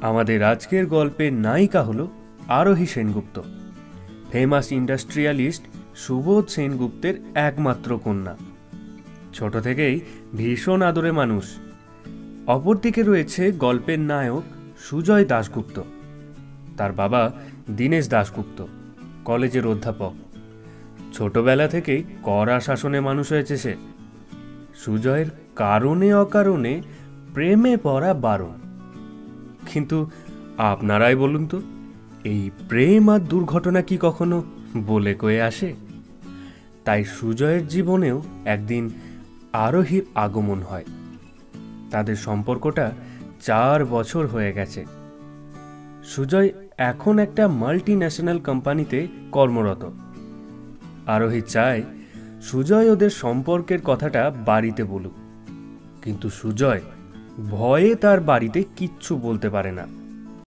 আমাদের আজকের গল্পের নায়িকা হলো আরোহী সেনগুপ্ত, ফেমাস ইন্ডাস্ট্রিয়ালিস্ট সুবোধ সেনগুপ্তের একমাত্র কন্যা। ছোট থেকেই ভীষণ আদরে মানুষ। অপরদিকে রয়েছে গল্পের নায়ক সুজয় দাশগুপ্ত। তার বাবা দীনেশ দাশগুপ্ত কলেজের অধ্যাপক। ছোটবেলা থেকেই কড়া শাসনে মানুষ হয়েছে সে। সুজয়ের কারণে অকারণে প্রেমে পড়া বারণ। কিন্তু আপনারাই বলুন তো, এই প্রেম আর দুর্ঘটনা কি কখনো বলে কয়ে আসে? তাই সুজয়ের জীবনেও একদিন আরোহীর আগমন হয়। তাদের সম্পর্কটা 4 বছর হয়ে গেছে। সুজয় এখন একটা মাল্টি ন্যাশনাল কোম্পানিতে কর্মরত। আরোহী চায় সুজয় ওদের সম্পর্কের কথাটা বাড়িতে বলুক, কিন্তু সুজয় ভয়ে তার বাড়িতে কিচ্ছু বলতে পারে না।